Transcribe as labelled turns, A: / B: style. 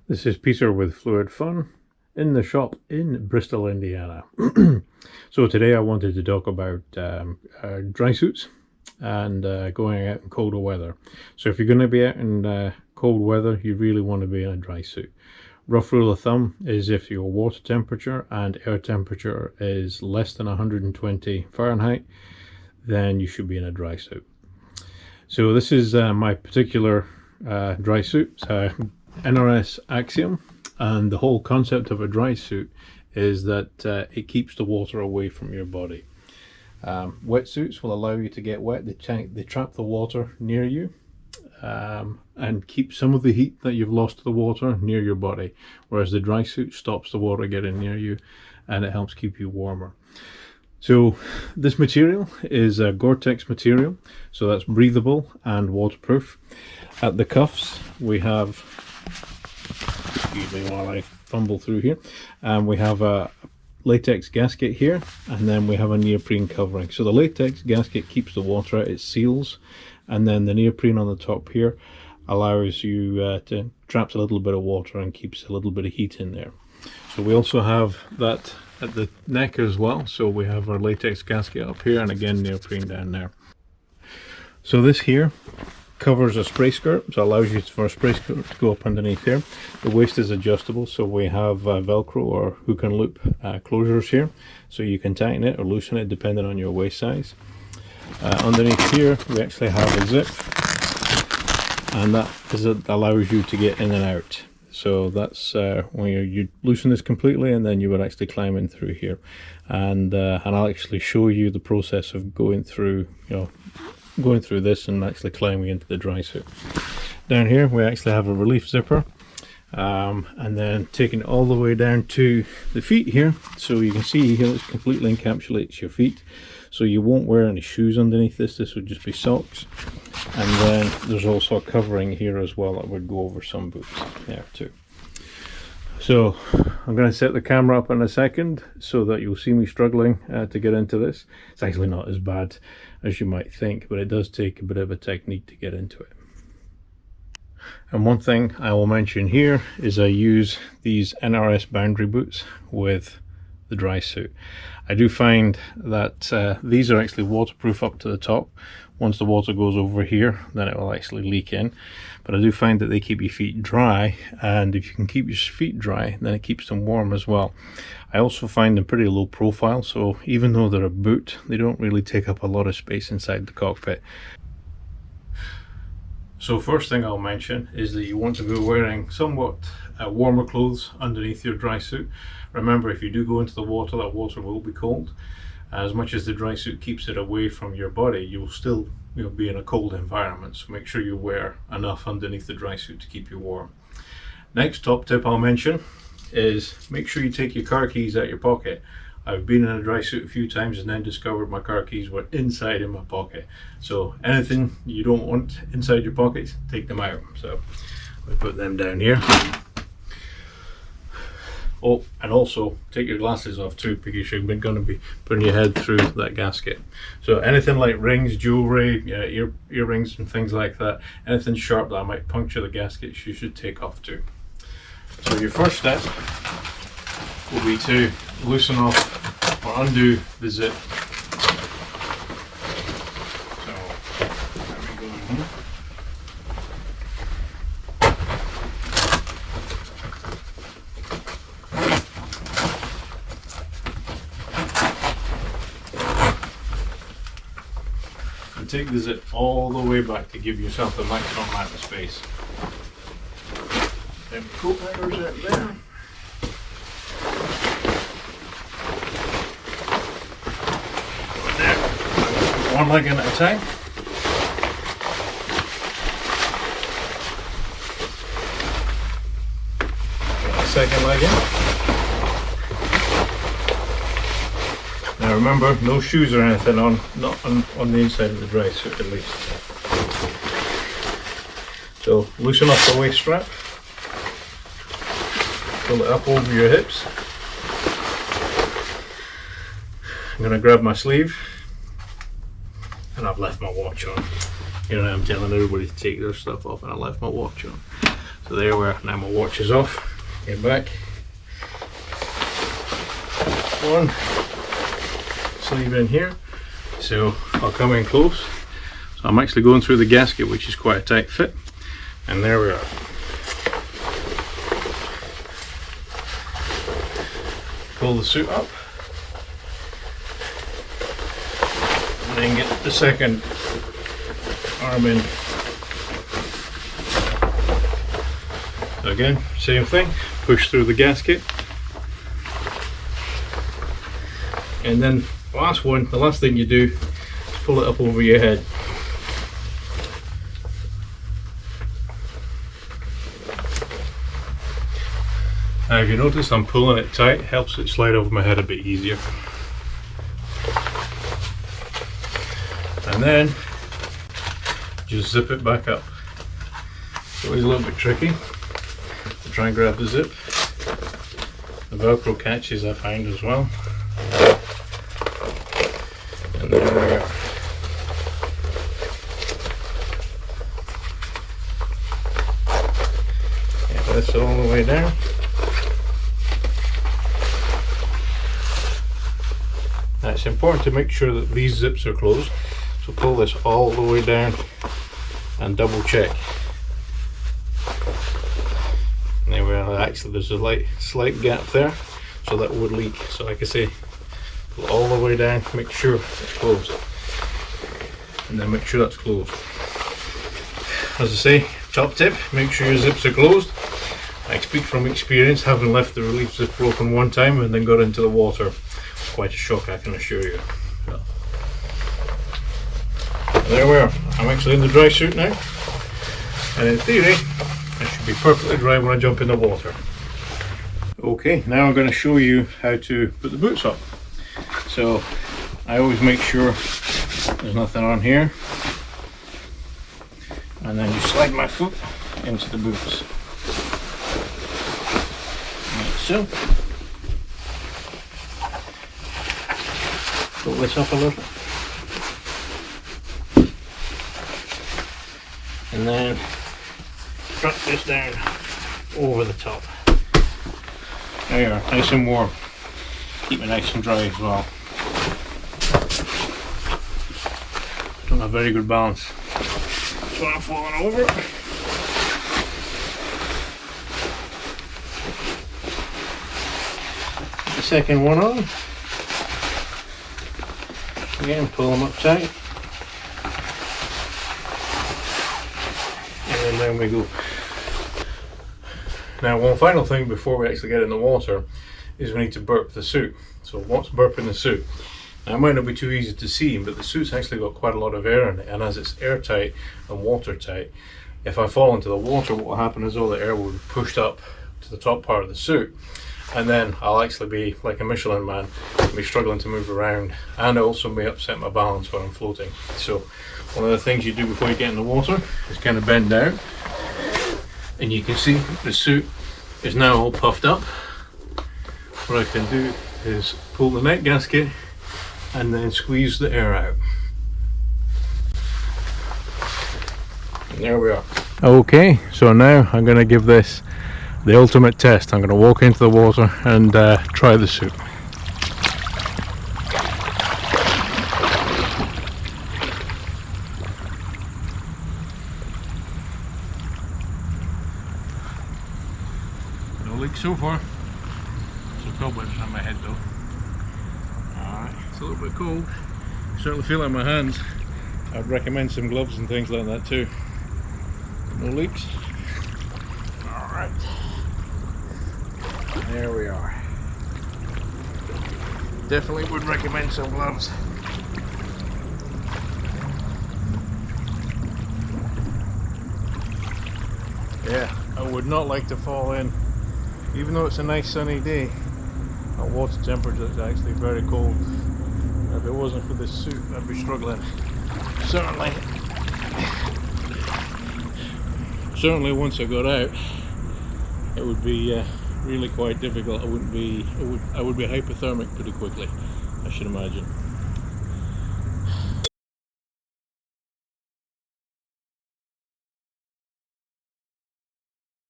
A: This is Peter with Fluid Fun in the shop in Bristol, Indiana. So today I wanted to talk about dry suits and going out in colder weather. So if you're going to be out in cold weather, you really want to be in a dry suit. Rough rule of thumb is if your water temperature and air temperature is less than 120 Fahrenheit, then you should be in a dry suit. So this is my particular dry suit. It's NRS Axiom, and the whole concept of a dry suit is that it keeps the water away from your body. Wetsuits will allow you to get wet. They trap the water near you and keep some of the heat that you've lost to the water near your body, whereas the dry suit stops the water getting near you and it helps keep you warmer. So this material is a Gore-Tex material, so that's breathable and waterproof. At the cuffs we have, excuse me while I fumble through here, we have a latex gasket here, and then we have a neoprene covering. So the latex gasket keeps the water out, it seals, and then the neoprene on the top here allows you to traps a little bit of water and keeps a little bit of heat in there. So we also have that at the neck as well, so we have our latex gasket up here and again neoprene down there. So this here covers a spray skirt, so it allows you for a spray skirt to go up underneath here. The waist is adjustable, so we have velcro or hook and loop closures here, so you can tighten it or loosen it depending on your waist size. Underneath here we actually have a zip, and that allows you to get in and out. So that's when you loosen this completely, and then you would actually climb in through here, and I'll actually show you the process of going through, going through this and actually climbing into the dry suit. Down here we actually have a relief zipper, and then taking it all the way down to the feet here, so you can see here it completely encapsulates your feet, so you won't wear any shoes underneath this. This would just be socks. And then there's also a covering here as well that would go over some boots there too. So I'm going to set the camera up in a second so that you'll see me struggling to get into this. It's actually not as bad as you might think, but it does take a bit of a technique to get into it. And one thing I will mention here is I use these NRS boundary boots with the dry suit. I do find that these are actually waterproof up to the top. Once the water goes over here, then it will actually leak in, but I do find that they keep your feet dry, and if you can keep your feet dry, then it keeps them warm as well. I also find them pretty low profile, so even though they're a boot, they don't really take up a lot of space inside the cockpit. So first thing I'll mention is that you want to be wearing somewhat warmer clothes underneath your dry suit. Remember, if you do go into the water, that water will be cold. As much as the dry suit keeps it away from your body, you will still be in a cold environment, so make sure you wear enough underneath the dry suit to keep you warm. Next top tip I'll mention is make sure you take your car keys out your pocket. I've been in a dry suit a few times and then discovered my car keys were inside in my pocket. So anything you don't want inside your pockets, take them out. So we put them down here. Oh, and also take your glasses off too, because you're going to be putting your head through that gasket. So anything like rings, jewelry, earrings and things like that, anything sharp that might puncture the gaskets, you should take off too. So your first step will be to loosen off or undo the zip. So there we go in here. And take the zip all the way back to give yourself the maximum amount of space. Then coat hangers out there. One leg in at a time. Get the second leg in. Now remember, no shoes or anything on, not on the inside of the dry suit at least. So loosen off the waist strap. Pull it up over your hips. I'm going to grab my sleeve. And I've left my watch on. I'm telling everybody to take their stuff off, and I left my watch on. So there we are. Now my watch is off. Get back. One sleeve in here. So I'll come in close. So I'm actually going through the gasket, which is quite a tight fit. And there we are. Pull the suit up. And then get the second arm in. So again, same thing. Push through the gasket. And then the last thing you do is pull it up over your head. Now if you notice I'm pulling it tight, helps it slide over my head a bit easier. And then just zip it back up. It's always a little bit tricky to try and grab the zip. The Velcro catches I find as well. And there we are. Get this all the way down. Now it's important to make sure that these zips are closed, so pull this all the way down and double check. And there we are. Actually there's a slight gap there, so that would leak. So like I say, pull all the way down, make sure it's closed, and then make sure that's closed. As I say, top tip, make sure your zips are closed. I speak from experience, having left the relief zip open one time and then got into the water. Quite a shock, I can assure you. So, there we are. I'm actually in the dry suit now, and in theory I should be perfectly dry when I jump in the water. Okay, now I'm going to show you how to put the boots on. So I always make sure there's nothing on here, and then you slide my foot into the boots like so. Pull this up a little, and then drop this down over the top. There you are, nice and warm. Keep it nice and dry as well. Don't have very good balance, so I'm falling over. The second one on. Again, pull them up tight, and then down we go. Now one final thing before we actually get in the water is we need to burp the suit. So what's burping the suit? Now it might not be too easy to see, but the suit's actually got quite a lot of air in it, and as it's airtight and watertight, if I fall into the water, what will happen is all the air will be pushed up to the top part of the suit, and then I'll actually be like a Michelin man, be struggling to move around, and also may upset my balance when I'm floating. So one of the things you do before you get in the water is kind of bend down, and you can see the suit is now all puffed up. What I can do is pull the neck gasket and then squeeze the air out. And there we are. Okay, so now I'm going to give this the ultimate test. I'm going to walk into the water and try the suit. No leaks so far. Some cobwebs on my head though. Alright, it's a little bit cold. Certainly feel it in my hands. I'd recommend some gloves and things like that too. No leaks. Alright. There we are. Definitely would recommend some gloves. Yeah, I would not like to fall in. Even though it's a nice sunny day, our water temperature is actually very cold. If it wasn't for this suit, I'd be struggling. Certainly once I got out, it would be really quite difficult. I would be hypothermic pretty quickly, I should imagine.